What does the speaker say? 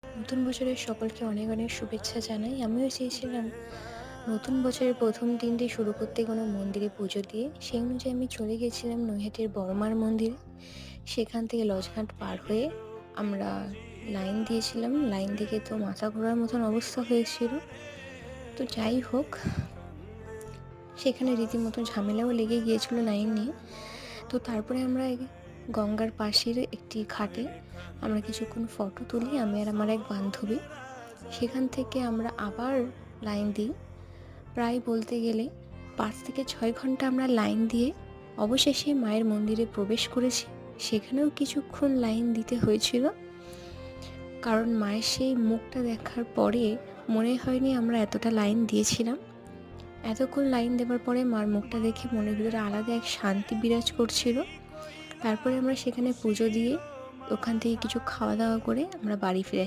নতুন বছরের সকলকে অনেক অনেক শুভেচ্ছা জানাই। আমিও চেয়েছিলাম নতুন বছরের ১ম দিনটি শুরু করতে কোনো মন্দিরে পুজো দিয়ে। সেই অনুযায়ী আমি চলে গেছিলাম নৈহাটির বড়মার মন্দিরে। সেখান থেকে লজঘাট পার হয়ে আমরা লাইন দিয়েছিলাম। লাইন দেখে তো মাথা ঘোরার মতন অবস্থা হয়েছিল। তো যাই হোক, সেখানে রীতিমতো ঝামেলাও লেগে গিয়েছিল লাইন নিয়ে। তো তারপরে আমরা গঙ্গার পাশের একটি ঘাটে আমরা কিছুক্ষণ ফটো তুলি, আমি আর আমার এক বান্ধবী। সেখান থেকে আমরা আবার লাইন দিই। প্রায় বলতে গেলে ৫ থেকে ৬ ঘন্টা আমরা লাইন দিয়ে অবশেষে মায়ের মন্দিরে প্রবেশ করেছি। সেখানেও কিছুক্ষণ লাইন দিতে হয়েছিল। কারণ মায়ের সেই মুখটা দেখার পরে মনে হয়নি আমরা এতটা লাইন দিয়েছিলাম। এতক্ষণ লাইন দেওয়ার পরে মার মুখটা দেখে মনের ভিতরে আলাদা এক শান্তি বিরাজ করছিল। তারপরে আমরা সেখানে পুজো দিয়ে ওখান থেকে কিছু খাওয়া-দাওয়া করে আমরা বাড়ি ফিরে